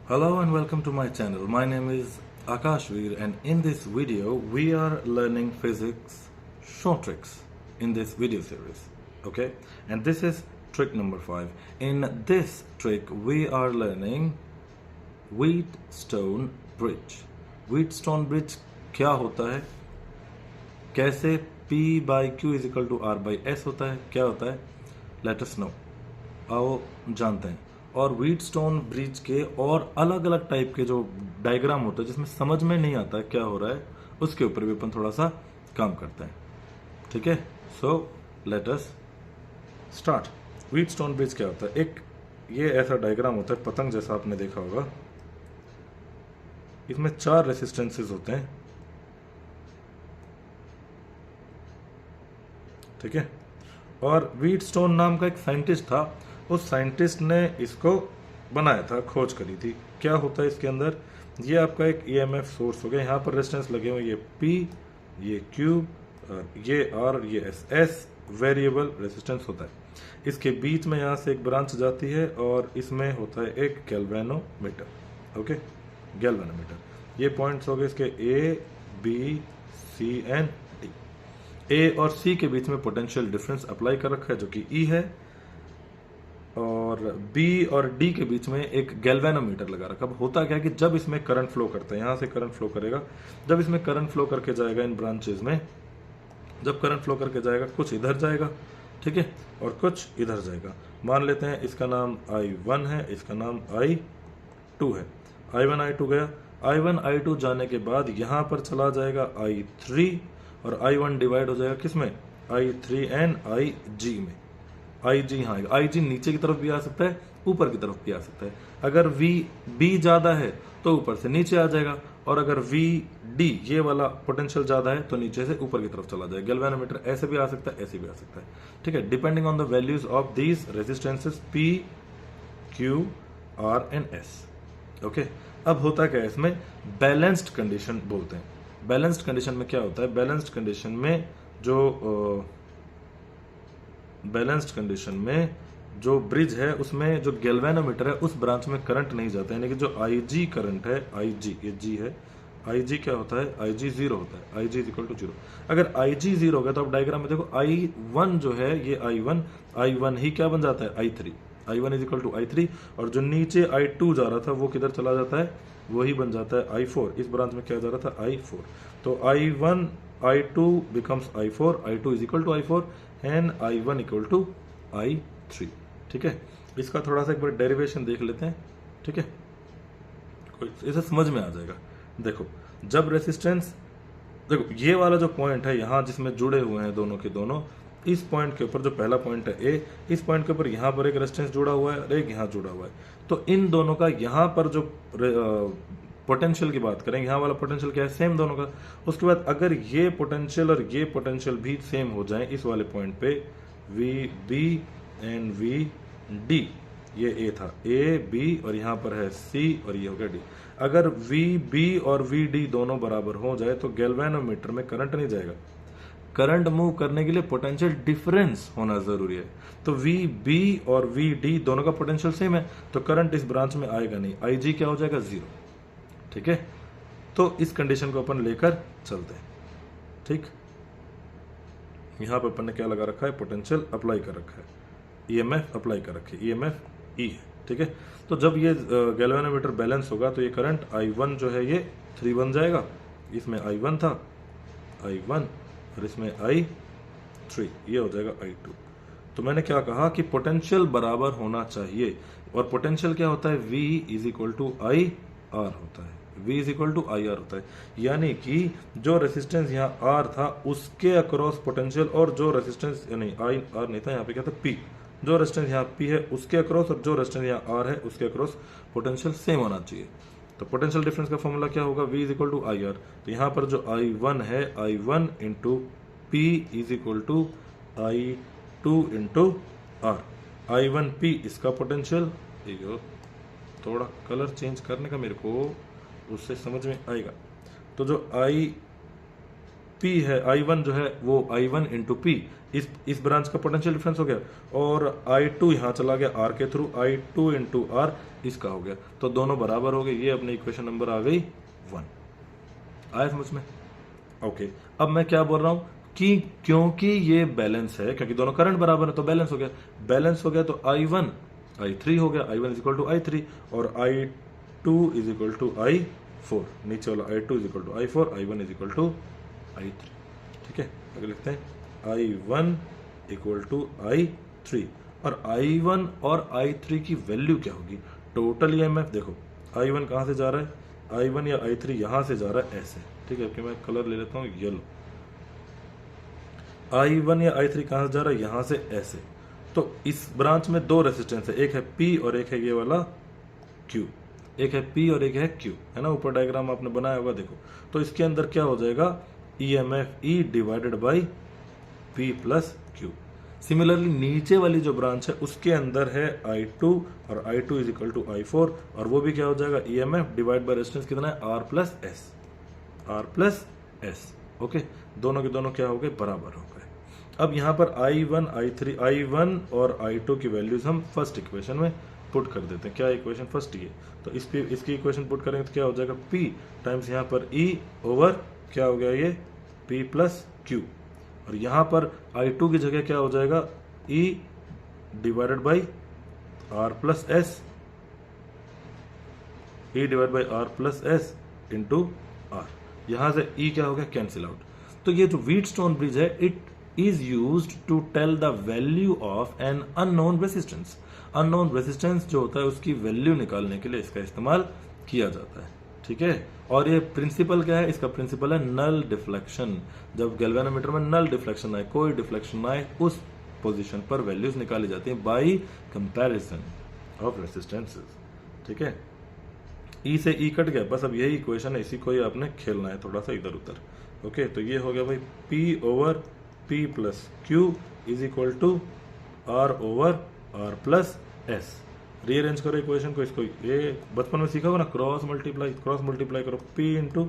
Hello and welcome to my channel. My name is Akash Veer, and in this video we are learning physics short tricks in this video series. Okay, and this is trick number 5. In this trick we are learning Wheatstone bridge. Wheatstone bridge क्या होता है, कैसे P by Q is equal to R by S होता है, क्या होता है, let us know. आओ जानते हैं. और व्हीटस्टोन ब्रिज के और अलग अलग टाइप के जो डायग्राम होता है जिसमें समझ में नहीं आता क्या हो रहा है, उसके ऊपर भी अपन थोड़ा सा काम करते हैं. ठीक है, so let us start. Wheatstone bridge क्या होता है? एक ये ऐसा डायग्राम होता है पतंग जैसा, आपने देखा होगा. इसमें 4 रेसिस्टेंसेस होते हैं. ठीक है, और व्हीटस्टोन नाम का एक साइंटिस्ट था. उस साइंटिस्ट ने इसको बनाया था, खोज करी थी. क्या होता है इसके अंदर? ये आपका एक ईएमएफ सोर्स हो गया, यहाँ पर रेजिस्टेंस लगे हुए, ये P, ये Q, ये R, ये S वेरिएबल रेजिस्टेंस होता है. इसके बीच में यहाँ से एक ब्रांच जाती है और इसमें होता है एक गैल्वेनोमीटर. Okay, galvanometer. ये पॉइंट्स हो गए इसके A, B, C and D. A और C के बीच में पोटेंशियल डिफरेंस अप्लाई कर रखा है जो कि E है, और B और D के बीच में एक गैल्वेनोमीटर लगा रखा. अब होता क्या है कि जब इसमें करंट फ्लो करता है, यहाँ से करंट फ्लो करेगा, जब इसमें करंट फ्लो करके जाएगा इन ब्रांचेज में, जब करंट फ्लो करके जाएगा कुछ इधर जाएगा, ठीक है, और कुछ इधर जाएगा. मान लेते हैं इसका नाम I1 है, इसका नाम I2 है. I1 I2 गया. I1 I2 जाने के बाद यहाँ पर चला जाएगा I3, और I1 डिवाइड हो जाएगा किसमें? I3 एंड IG में. IG यहाँ आएगा. IG नीचे की तरफ भी आ सकता है, ऊपर की तरफ भी आ सकता है. अगर VB ज्यादा है तो ऊपर से नीचे आ जाएगा, और अगर VD ये वाला पोटेंशियल ज्यादा है तो नीचे से ऊपर की तरफ चला जाएगा. गैल्वेनोमीटर ऐसे भी आ सकता है, ऐसे भी आ सकता है. ठीक है, depending on the values of these resistances P, Q, R and S. Okay, अब होता क्या है इसमें? बैलेंस्ड कंडीशन बोलते हैं. बैलेंस्ड कंडीशन में क्या होता है? बैलेंस्ड कंडीशन में जो ब्रिज है उसमें जो गैल्वेनोमीटर है उस ब्रांच में करंट नहीं जाता है. यानी कि जो IG करंट है, IG ये G है, IG क्या होता है? IG 0 होता है. IG is equal to 0. अगर IG 0 हो गया तो आप डायग्राम में देखो I1 जो है ये I1 ही क्या बन जाता है? I3. I1 is equal to I3, और जो नीचे I2 जा रहा था वो किधर चला जाता है? वही बन जाता है I4. इस ब्रांच में क्या जा रहा था? I4. तो I1 I2 becomes I4, I2 is equal to I4 and I1 equal to I3. ठीक है, इसका थोड़ा सा एक बार डेरिवेशन देख लेते हैं. ठीक है, इसे समझ में आ जाएगा. देखो, जब रेसिस्टेंस, देखो ये वाला जो पॉइंट है यहाँ जिसमें जुड़े हुए हैं दोनों के दोनों, इस पॉइंट के ऊपर जो पहला पॉइंट है A, इस पॉइंट के ऊपर यहाँ पर एक रेजिस्टेंस जुड़ा हुआ है और एक यहाँ जुड़ा हुआ है. तो इन दोनों का यहाँ पर जो पोटेंशियल की बात करें, यहाँ वाला पोटेंशियल क्या है? सेम दोनों का. उसके बाद अगर ये पोटेंशियल और ये पोटेंशियल भी सेम हो जाए इस वाले पॉइंट पे, VB एंड VD, ये A था, A B और यहाँ पर है C और ये हो गया D. अगर VB और VD दोनों बराबर हो जाए तो गैल्वेनोमीटर में करंट नहीं जाएगा. करंट मूव करने के लिए पोटेंशियल डिफरेंस होना जरूरी है. तो VB और VD दोनों का पोटेंशियल सेम है तो करंट इस ब्रांच में आएगा नहीं. IG क्या हो जाएगा? 0. ठीक है, तो इस कंडीशन को अपन लेकर चलते हैं. ठीक, यहां पर अपन ने क्या लगा रखा है? पोटेंशियल अप्लाई कर रखा है, EMF अप्लाई कर रखी है, EMF E है. ठीक है, तो जब ये गैल्वेनोमीटर बैलेंस होगा तो ये करंट I1 जो है ये 3 बन जाएगा. इसमें I1 था, I1, और इसमें I3, ये हो जाएगा I2. तो मैंने क्या कहा कि पोटेंशियल बराबर होना चाहिए, और पोटेंशियल क्या होता है? V is equal to IR होता है. V is equal to IR होता है. यानी कि जो रेसिस्टेंस यहाँ R था उसके अक्रॉस पोटेंशियल, और जो रेसिस्टेंस नहीं R नहीं था, यहाँ पे क्या था? P. जो रेसिस्टेंस यहाँ P है उसके अक्रॉस और जो रेसिस्टेंस यहाँ R है उसके अक्रॉस पोटेंशियल सेम होना चाहिए. तो पोटेंशियल डिफरेंस का फॉर्मूला क्या होगा? V is equal to IR. तो यहाँ पर जो I1 है, I1 into P is equal to I2 into R. I1P इसका पोटेंशियल, थोड़ा कलर चेंज करने का मेरे को, उससे समझ में आएगा. तो जो पी है, I1 जो है वो I1 इंटू पी, इस ब्रांच का पोटेंशियल डिफरेंस हो गया, और I2 यहाँ चला गया R के थ्रू, I2 इंटू R इसका हो गया, तो दोनों बराबर हो गए। ये अपनी इक्वेशन नंबर आ गई 1। आया समझ में? ओके, अब मैं क्या बोल रहा हूं कि क्योंकि ये बैलेंस है, क्योंकि दोनों करंट बराबर है तो बैलेंस हो गया। बैलेंस हो गया तो I1 I3 हो गया, I1 is equal to I3 और I2 is equal to I4, नीचे वाला I2 is equal to I4, I1 is equal to I3। ठीक है, आगे लिखते हैं I1 इक्वल टू I3, और I1 और I3 की वैल्यू क्या होगी? टोटल EMF देखो, I1 कहां से जा रहा है, I1 या I3 यहां से जा रहा है ऐसे। ठीक है, कि मैं कलर ले लेता हूं येलो। I1 या I3 कहां से जा रहा है, यहां से ऐसे। तो इस ब्रांच में दो रेसिस्टेंस है, एक है P और एक है ये वाला Q, एक है P और एक है Q, है ना, ऊपर डायग्राम आपने बनाया होगा देखो। तो इसके अंदर क्या हो जाएगा, EMF E divided by P plus Q। Similarly नीचे वाली जो ब्रांच है उसके अंदर है I2 और I2 is equal to I4, और वो भी क्या हो जाएगा, EMF डिवाइड बाय रेजिस्टेंस कितना है, R plus S, R plus S। Okay, दोनों के दोनों क्या हो गए, बराबर हो गए। अब यहाँ पर I1 I3 I1 और I2 की वैल्यूज हम फर्स्ट इक्वेशन में पुट कर देते हैं। क्या इक्वेशन फर्स्ट ये, तो इसकी इक्वेशन पुट करेंगे तो क्या हो जाएगा, P टाइम्स यहाँ पर E ओवर क्या हो गया ये P प्लस Q, और यहाँ पर I2 की जगह क्या हो जाएगा, E divided by R plus S, E divide by R plus S into R। यहां से E क्या हो गया, कैंसिल आउट। तो ये जो व्हीटस्टोन ब्रिज है, it is used to tell the value of an unknown resistance. Unknown resistance जो होता है उसकी वैल्यू निकालने के लिए इसका इस्तेमाल किया जाता है। ठीक है, और ये प्रिंसिपल क्या है, इसका प्रिंसिपल है नल डिफ्लेक्शन। जब गैल्वेनोमीटर में नल डिफ्लेक्शन आए, कोई डिफ्लेक्शन आए, उस पोजीशन पर वैल्यूज निकाली जाती है बाय कंपैरिजन ऑफ रेसिस्टेंसेस। ठीक है, ई से ई कट गया, बस अब यही इक्वेशन है, इसी को ही आपने खेलना है थोड़ा सा इधर उधर। ओके, तो ये हो गया भाई P over P plus Q is equal to R over R plus S। Rearrange करो इक्वेशन को, इसको ये बचपन में सीखा होगा ना, क्रॉस मल्टीप्लाई करो, P into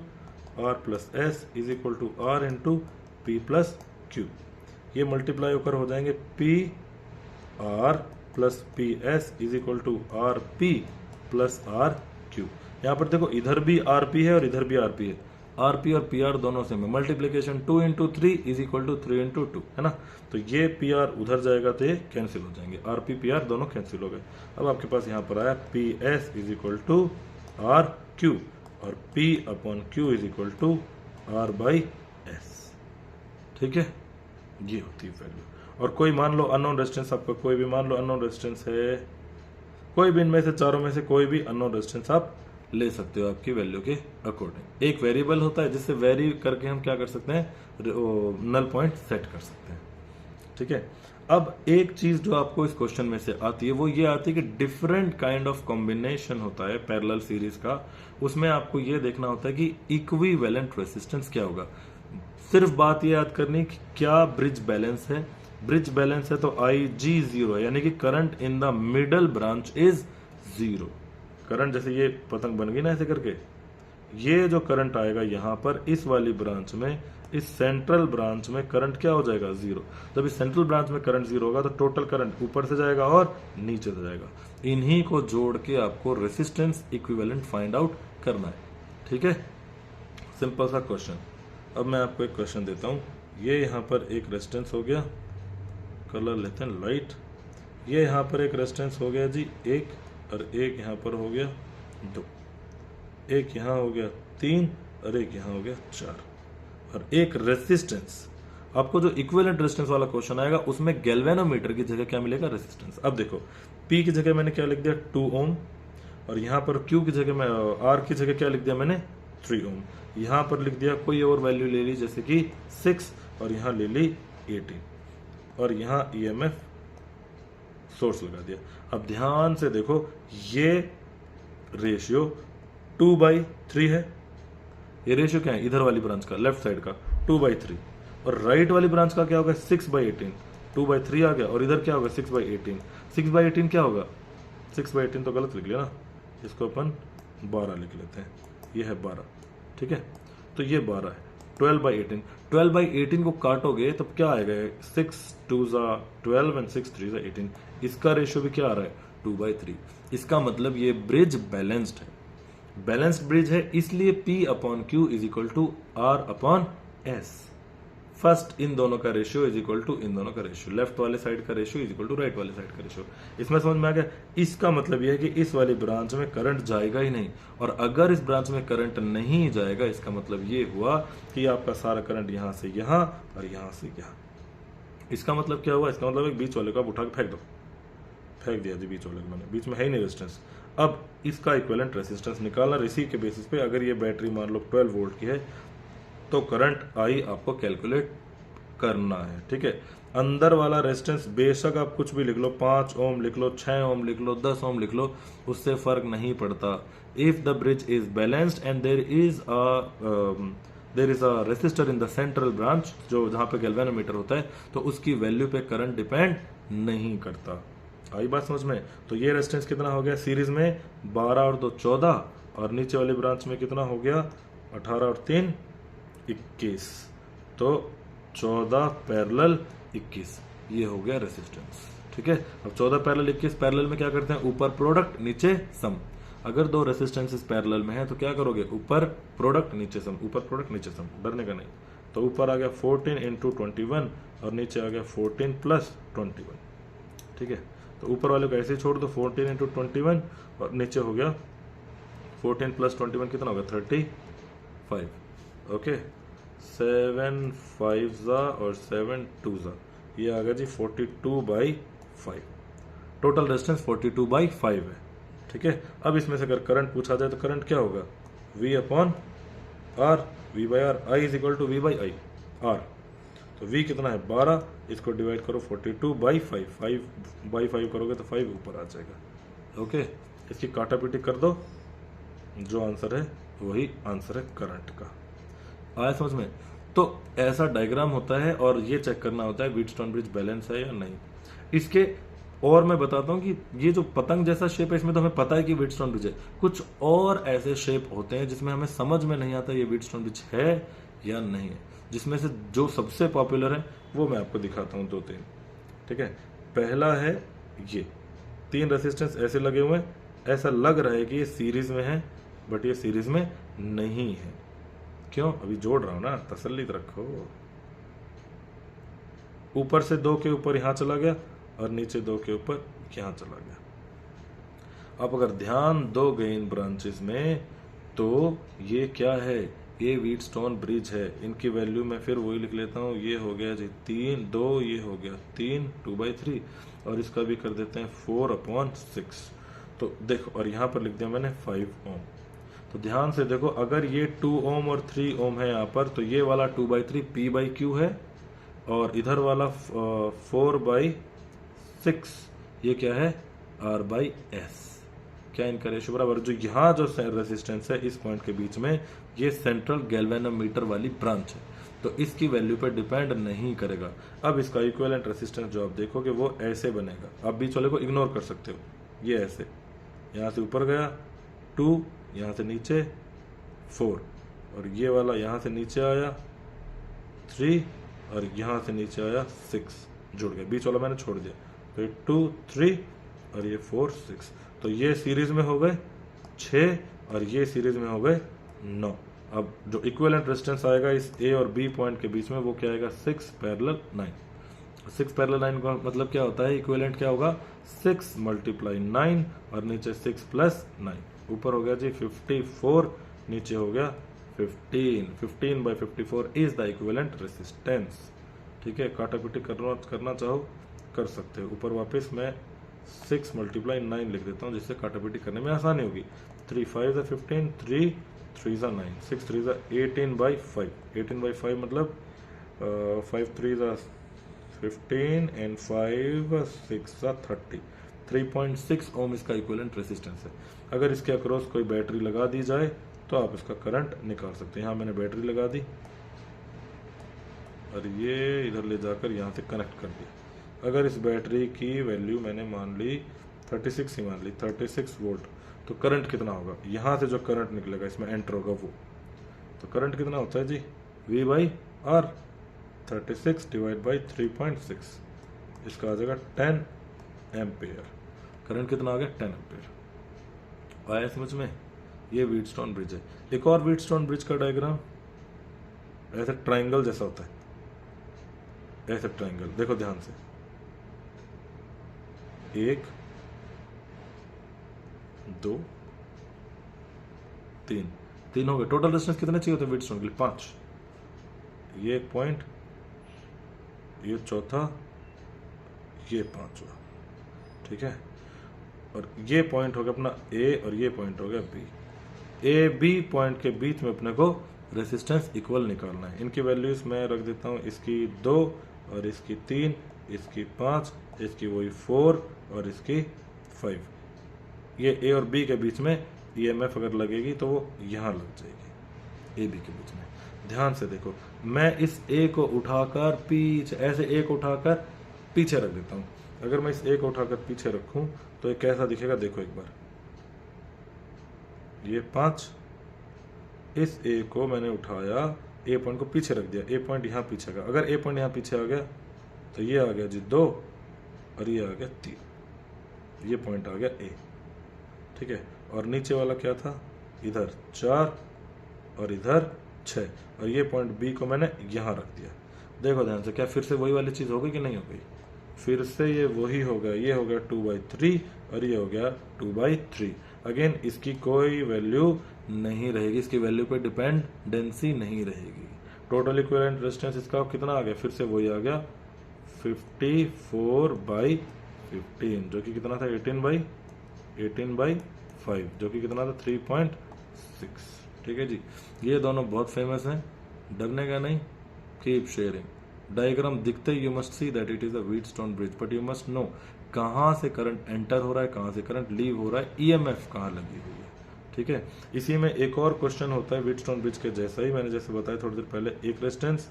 R plus S is equal to R into P plus Q। ये मल्टीप्लाई होकर हो जाएंगे P R plus P S is equal to R P plus R Q। यहाँ पर देखो इधर भी RP है और इधर भी RP है, RP और PR दोनों से में multiplication 2 into 3 is equal to 3 into 2, है ना। तो ये PR उधर जाएगा तो ये कैंसिल हो जाएंगे, RP PR दोनों कैंसिल हो गए। अब आपके पास यहाँ पर आया PS is equal to RQ और P upon Q is equal to R by S। ठीक है, ये होती है वैल्यू। और कोई मान लो अननोन रेजिस्टेंस, आपका कोई भी मान लो अननोन रेजिस्टेंस है, कोई भी इनमें से चारों में से कोई भी अननोन रेजिस्टेंस आप ले सकते हो आपकी वैल्यू के अकॉर्डिंग। एक वेरिएबल होता है जिससे वेरी करके हम क्या कर सकते हैं, नल पॉइंट सेट कर सकते हैं। ठीक है, अब एक चीज जो आपको इस क्वेश्चन में से आती है वो ये आती है कि डिफरेंट काइंड ऑफ कॉम्बिनेशन होता है पैरेलल सीरीज का, उसमें आपको ये देखना होता है कि इक्विवेलेंट रेसिस्टेंस क्या होगा। सिर्फ बात ये याद करनी कि क्या ब्रिज बैलेंस है, ब्रिज बैलेंस है तो IG 0 है, यानी कि current in the middle branch is 0। Current जैसे ये पतंग बन गई ना ऐसे करके, ये जो करंट आएगा यहाँ पर इस वाली ब्रांच में, इस सेंट्रल ब्रांच में करंट क्या हो जाएगा 0। जब इस सेंट्रल ब्रांच में करंट 0 होगा तो टोटल करंट ऊपर से जाएगा और नीचे से जाएगा। इन्हीं को जोड़ के आपको रेसिस्टेंस इक्विवेलेंट फाइंड आउट करना है। ठीक है, सिंपल सा क्वेश्चन। अब मैं आपको एक क्वेश्चन देता हूँ। ये यहाँ पर एक रेजिस्टेंस हो गया, कलर लेते हैं लाइट। ये यहाँ पर एक रेजिस्टेंस हो गया जी 1, और एक यहाँ पर हो गया 2, एक यहाँ हो गया 3 और एक यहाँ हो गया 4, और एक रेजिस्टेंस। आपको जो इक्विवेलेंट रेजिस्टेंस वाला क्वेश्चन आएगा उसमें गैल्वेनोमीटर की जगह क्या मिलेगा, रेजिस्टेंस। अब देखो P की जगह मैंने क्या लिख दिया 2 ओम, और यहाँ पर Q की जगह में R की जगह क्या लिख दिया मैंने 3 ओम। यहाँ पर लिख दिया कोई और वैल्यू ले ली जैसे कि 6, और यहाँ ले ली 18, और यहाँ EMF सोर्स लगा दिया। अब ध्यान से देखो ये रेशियो 2/3 है। ये रेशियो क्या है, इधर वाली ब्रांच का, लेफ्ट साइड का 2/3, और राइट वाली ब्रांच का क्या होगा 6/18। 2/3 आ गया, और इधर क्या होगा 6/18। 6/18 क्या होगा, 6/18 तो गलत लिख लिया ना, इसको अपन 12 लिख लेते हैं। ये है 12, ठीक है, तो ये 12 है। 12/18, 12/18 को काटोगे तब क्या आएगा, 6 2 12 एंड 6 3 18, इसका रेशियो भी क्या आ रहा है 2/3। इसका मतलब ये ब्रिज बैलेंस्ड है, बैलेंस्ड ब्रिज है, इसलिए P/Q is equal to R/S। First इन दोनों का रेशियो इज इक्वल टू इन दोनों का रेशियो, लेफ्ट वाले साइड का ratio is equal to right वाले साइड का रेशियो। इसमें समझ में आ गया। इसका मतलब यह है कि इस वाली ब्रांच में करंट जाएगा ही नहीं, और अगर इस ब्रांच में करंट नहीं जाएगा इसका मतलब ये हुआ कि आपका सारा करंट यहां से यहां और यहां से यहां। इसका मतलब क्या हुआ, इसका मतलब एक बीच वाले को आप उठा के फेंक दो, फेंक दिया जी बीच वाले को मैंने, बीच में है ही नहीं रेजिस्टेंस। अब इसका इक्विवेलेंट रेजिस्टेंस निकालना, इसी के बेसिस पे अगर ये बैटरी मान लो 12 वोल्ट की है तो करंट आई आपको कैलकुलेट करना है, ठीक है। अंदर वाला रेजिस्टेंस बेशक आप कुछ भी लिख लो, 5 ओम लिख लो, 6 ओम लिख लो, 10 ओम लिख लो, उससे फर्क नहीं पड़ता। If the bridge is balanced and there is a resistor in the central branch, जो जहां पे गैल्वेनोमीटर होता है, तो उसकी वैल्यू पे करंट डिपेंड नहीं करता। आई बात समझ में। तो ये रेजिस्टेंस कितना हो गया सीरीज में 12 और 2 14, और नीचे वाली ब्रांच में कितना हो गया 18 और 3 21, तो 14 पैरेलल 21, ये हो गया रेजिस्टेंस, ठीक है। अब 14 पैरेलल 21, पैरेलल में क्या करते हैं, ऊपर प्रोडक्ट नीचे सम। अगर दो रेजिस्टेंसेस पैरेलल में है तो क्या करोगे, ऊपर प्रोडक्ट नीचे सम, ऊपर प्रोडक्ट नीचे सम, डरने का नहीं। तो ऊपर आ गया 14 × 21 और नीचे आ गया 14 + 21, ठीक है। तो ऊपर वाले को ऐसे ही छोड़ दो, 14 × 21 और नीचे हो गया 14 + 21 कितना होगा 35, ओके। 7 5 और 7 2, ये आ गया जी 42/5। टोटल रेजिस्टेंस 42/5 है, ठीक है। अब इसमें से अगर करंट पूछा जाए तो करंट क्या होगा, V/R, V/R, I is equal to V/I, R। तो V कितना है 12, इसको डिवाइड करो 42/5, 5/5 करोगे तो 5 ऊपर आ जाएगा, ओके। इसकी काटापीटी कर दो, जो आंसर है वही आंसर है करंट का। आया समझ में। तो ऐसा डायग्राम होता है और ये चेक करना होता है व्हीटस्टोन ब्रिज बैलेंस है या नहीं। इसके और मैं बताता हूँ कि ये जो पतंग जैसा शेप है इसमें तो हमें पता है कि व्हीटस्टोन ब्रिज है, कुछ और ऐसे शेप होते हैं जिसमें हमें समझ में नहीं आता ये व्हीटस्टोन ब्रिज है या नहीं है। जिसमें से जो सबसे पॉपुलर है वो मैं आपको दिखाता हूँ 2-3, ठीक है। पहला है ये 3 रेसिस्टेंस ऐसे लगे हुए हैं, ऐसा लग रहा है कि ये सीरीज में है, बट ये सीरीज में नहीं है। क्यों, अभी जोड़ रहा हूं ना, तसल्ली रखो। ऊपर से 2 के ऊपर यहां चला गया और नीचे 2 के ऊपर यहां चला गया। आप अगर ध्यान दोगे इन ब्रांचेस में तो ये क्या है, ये व्हीटस्टोन ब्रिज है। इनकी वैल्यू मैं फिर वही लिख लेता हूं, ये हो गया जी 3 2, ये हो गया 3 2/3, और इसका भी कर देते हैं 4/6। तो देखो, और यहां पर लिख दिया मैंने 5 ओम। तो ध्यान से देखो, अगर ये 2 ओम और 3 ओम है यहाँ पर, तो ये वाला 2/3 P/Q है, और इधर वाला 4/6 ये क्या है R/S। क्या इनका रेशियो बराबर, जो यहाँ जो रेजिस्टेंस है इस पॉइंट के बीच में, ये सेंट्रल गैल्वेनोमीटर वाली ब्रांच है, तो इसकी वैल्यू पर डिपेंड नहीं करेगा। अब इसका इक्विवेलेंट रेजिस्टेंस जो आप देखोगे वो ऐसे बनेगा। आप बीच वाले को इग्नोर कर सकते हो, ये ऐसे, यहाँ से ऊपर गया 2, यहाँ से नीचे 4, और ये वाला यहाँ से नीचे आया 3, और यहाँ से नीचे आया 6, जुड़ गया। बीच वाला मैंने छोड़ दिया, तो ये 2 3 और ये 4 6, तो ये सीरीज में हो गए 6 और ये सीरीज में हो गए 9। अब जो इक्विवेलेंट रेजिस्टेंस आएगा इस A और B पॉइंट के बीच में वो क्या आएगा 6 पैरेलल 9। 6 पैरेलल 9 का मतलब क्या होता है, इक्विवेलेंट क्या होगा 6 × 9 और नीचे 6 + 9, ऊपर हो गया जी 54, नीचे हो गया 15। 15/54 इज द इक्विवेलेंट रेजिस्टेंस, ठीक है। काटापीटी करना चाहो कर सकते हो। ऊपर वापस मैं 6 × 9 लिख देता हूँ, जिससे काटापीटी करने में आसानी होगी। 3 5 15, 3 3 9, 6 3 18/5। 18/5 मतलब 5 3 15 and 5 6 30। 3.6 ओम इसका इक्विवेलेंट रेजिस्टेंस है। अगर इसके अक्रॉस कोई बैटरी लगा दी जाए तो आप इसका करंट निकाल सकते हैं। यहाँ मैंने बैटरी लगा दी और ये इधर ले जाकर यहाँ से कनेक्ट कर दिया। अगर इस बैटरी की वैल्यू मैंने मान ली 36 ही मान ली, 36 वोल्ट, तो करंट कितना होगा, यहाँ से जो करंट निकलेगा इसमें एंटर होगा वो, तो करंट कितना होता है जी V by R, 36 divide by 3.6, इसका आ जाएगा 10 एम्पेयर। करंट कितना आ गया? 10 एम्पेयर। आया समझ में? ये व्हीटस्टोन ब्रिज है। एक और व्हीटस्टोन ब्रिज का डायग्राम ऐसे ट्राइंगल जैसा होता है, ऐसे ट्राइंगल, देखो ध्यान से, 1 2 3 हो गए। टोटल रेजिस्टेंस कितने चाहिए होते हैं व्हीटस्टोन के लिए? 5। ये एक पॉइंट, ये चौथा, ये 5वां, ठीक है। और ये पॉइंट हो गया अपना ए और ये पॉइंट हो गया बी। ए बी पॉइंट के बीच में अपने को रेसिस्टेंस इक्वल निकालना है। इनकी वैल्यूज मैं रख देता हूँ, इसकी 2 और इसकी 3, इसकी 5, इसकी वही 4 और इसकी 5। ये ए और बी के बीच में ईएमएफ अगर लगेगी तो वो यहाँ लग जाएगी, ए बी के बीच में। ध्यान से देखो, मैं इस ए को उठाकर पीछे, ऐसे ए को उठाकर पीछे रख देता हूँ। अगर मैं इस ए को उठाकर पीछे रखूं तो ये कैसा दिखेगा? देखो एक बार, ये 5, इस ए को मैंने उठाया, ए पॉइंट को पीछे रख दिया, ए पॉइंट यहाँ पीछे का, अगर ए पॉइंट यहाँ पीछे आ गया तो ये आ गया जी 2 और ये आ गया 3, ये पॉइंट आ गया ए, ठीक है। और नीचे वाला क्या था? इधर 4 और इधर 6, और ये पॉइंट बी को मैंने यहाँ रख दिया। देखो ध्यान से, क्या फिर से वही वाली चीज हो गई कि नहीं हो गई? फिर से ये वही हो गया, ये हो गया 2/3 और ये हो गया 2/3। अगेन इसकी कोई वैल्यू नहीं रहेगी, इसकी वैल्यू पे डिपेंडेंसी नहीं रहेगी। टोटल इक्विवेलेंट रेजिस्टेंस इसका कितना आ गया? फिर से वही आ गया 54/15, जो कि कितना था? 18/5, जो कि कितना था? 3.6, ठीक है जी। ये दोनों बहुत फेमस हैं, डरने का नहीं, कीप शेयरिंग। डायग्राम दिखते ही you must see that it is a Wheatstone bridge, but you must know कहाँ से करंट एंटर हो रहा है, कहाँ से करंट लीव हो रहा है, ईएमएफ कहाँ लगी हुई है, ठीक है। इसी में एक और क्वेश्चन होता है व्हीटस्टोन ब्रिज के जैसा ही, मैंने जैसे बताया थोड़ी देर पहले, 1 रेजिस्टेंस,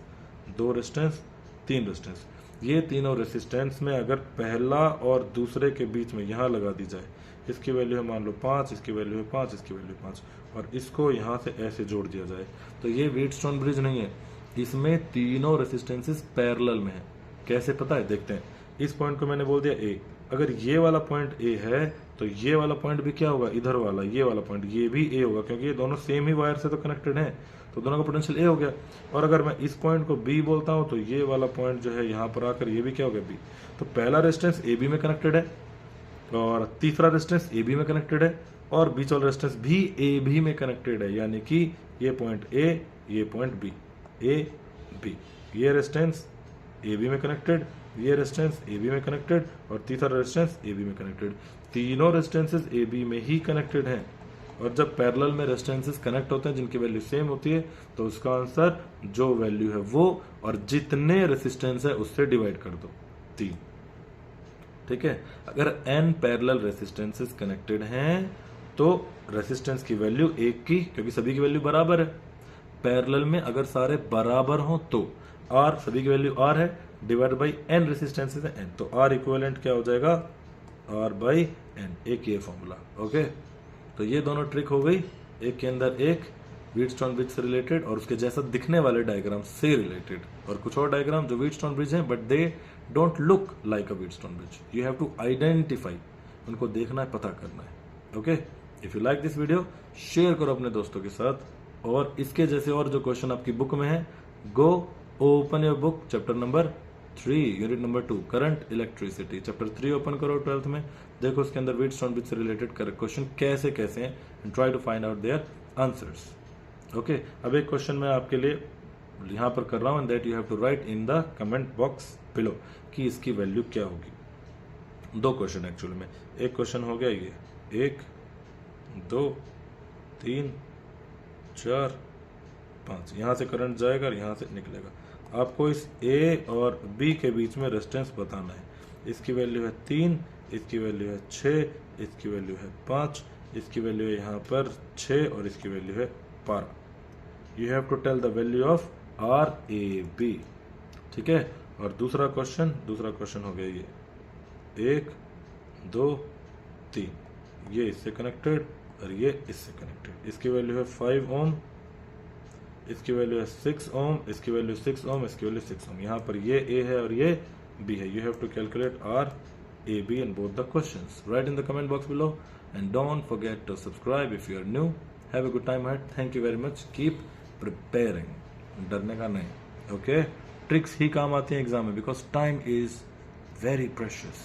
2 रेजिस्टेंस, 3 रेजिस्टेंस। ये तीनों रेजिस्टेंस में अगर पहला और दूसरे के बीच में यहाँ लगा दी जाए, इसकी वैल्यू है मान लो 5, इसकी वैल्यू है 5, इसकी वैल्यू 5, और इसको यहाँ से ऐसे जोड़ दिया जाए, तो ये व्हीटस्टोन ब्रिज नहीं है। इसमें तीनों रेसिस्टेंसेस पैरेलल में है। कैसे पता है? देखते हैं। इस पॉइंट को मैंने बोल दिया ए, अगर ये वाला पॉइंट ए है तो ये वाला पॉइंट भी क्या होगा? इधर वाला, ये वाला पॉइंट, ये भी ए होगा, क्योंकि ये दोनों सेम ही वायर से तो कनेक्टेड हैं, तो दोनों का पोटेंशियल ए हो गया। और अगर मैं इस पॉइंट को बी बोलता हूं तो ये वाला पॉइंट जो है यहाँ पर आकर ये भी क्या हो गया? बी। तो पहला रेजिस्टेंस ए बी में कनेक्टेड है, और तीसरा रेजिस्टेंस ए बी में कनेक्टेड है, और बीच वाला रेजिस्टेंस भी ए बी में कनेक्टेड है, यानी कि ये पॉइंट ए, ये पॉइंट बी, ए बी। ये रेजिस्टेंस ए बी में कनेक्टेड, ये रेजिस्टेंस ए बी में कनेक्टेड, और तीसरा रेजिस्टेंस ए बी में कनेक्टेड। तीनों रेजिस्टेंसेस ए बी में ही कनेक्टेड हैं। और जब पैरेलल में रेजिस्टेंसेस कनेक्ट होते हैं जिनकी वैल्यू सेम होती है, तो उसका आंसर जो वैल्यू है वो, और जितने रेजिस्टेंस है उससे डिवाइड कर दो, 3, ठीक है। अगर n पैरेलल रेजिस्टेंसेस कनेक्टेड हैं तो रेजिस्टेंस की वैल्यू 1 की, क्योंकि सभी की वैल्यू बराबर है। पैरेलल में अगर सारे बराबर हो तो R, सभी की वैल्यू R है, डिवाइड बाई n रेजिस्टेंसेस है n, तो R इक्विवेलेंट क्या हो जाएगा? R by n। एक ये फॉर्मूला, ओके। तो ये दोनों ट्रिक हो गई, एक के अंदर एक व्हीटस्टोन ब्रिज से रिलेटेड और उसके जैसा दिखने वाले डायग्राम से रिलेटेड, और कुछ और डायग्राम जो व्हीटस्टोन ब्रिज हैं but they don't look like a Wheatstone bridge. You have to identify, उनको देखना है, पता करना है, okay. If you like this video, share करो अपने दोस्तों के साथ। और इसके जैसे और जो क्वेश्चन आपकी बुक में है, go open your book, chapter number 3, unit number 2, current electricity, chapter 3 open करो 12th में, देखो उसके अंदर व्हीटस्टोन ब्रिज से रिलेटेड क्वेश्चन कैसे कैसे हैं, and try to find out their answers, okay. अब एक क्वेश्चन मैं आपके लिए यहां पर कर रहा हूं, and that you have to write in the comment box below कि इसकी वैल्यू क्या होगी। 2 क्वेश्चन एक्चुअली में, एक क्वेश्चन हो गया ये, 1 2 3 4 5, यहां से करंट जाएगा और यहां से निकलेगा। आपको इस ए और बी के बीच में रेजिस्टेंस बताना है। इसकी वैल्यू है 3, इसकी वैल्यू है 6, इसकी वैल्यू है 5, इसकी वैल्यू है यहाँ पर 6, और इसकी वैल्यू है 12। You have to tell the value of R A B, ठीक है। और दूसरा क्वेश्चन हो गया ये, 1 2 3, ये इससे कनेक्टेड और ये इससे कनेक्टेड। इसकी वैल्यू है 5 ओम, इसकी वैल्यू है 6 ओम, इसकी वैल्यू 6 ओम, इसकी वैल्यू 6 ओम। यहाँ पर ये ए है और ये बी है। You have to calculate R A B in both the questions. Write in the comment box below and don't forget to subscribe if you are new. Have a good time ahead. Thank you very much. Keep preparing, डरने का नहीं। Okay, tricks ही काम आती हैं exam में, because time is very precious.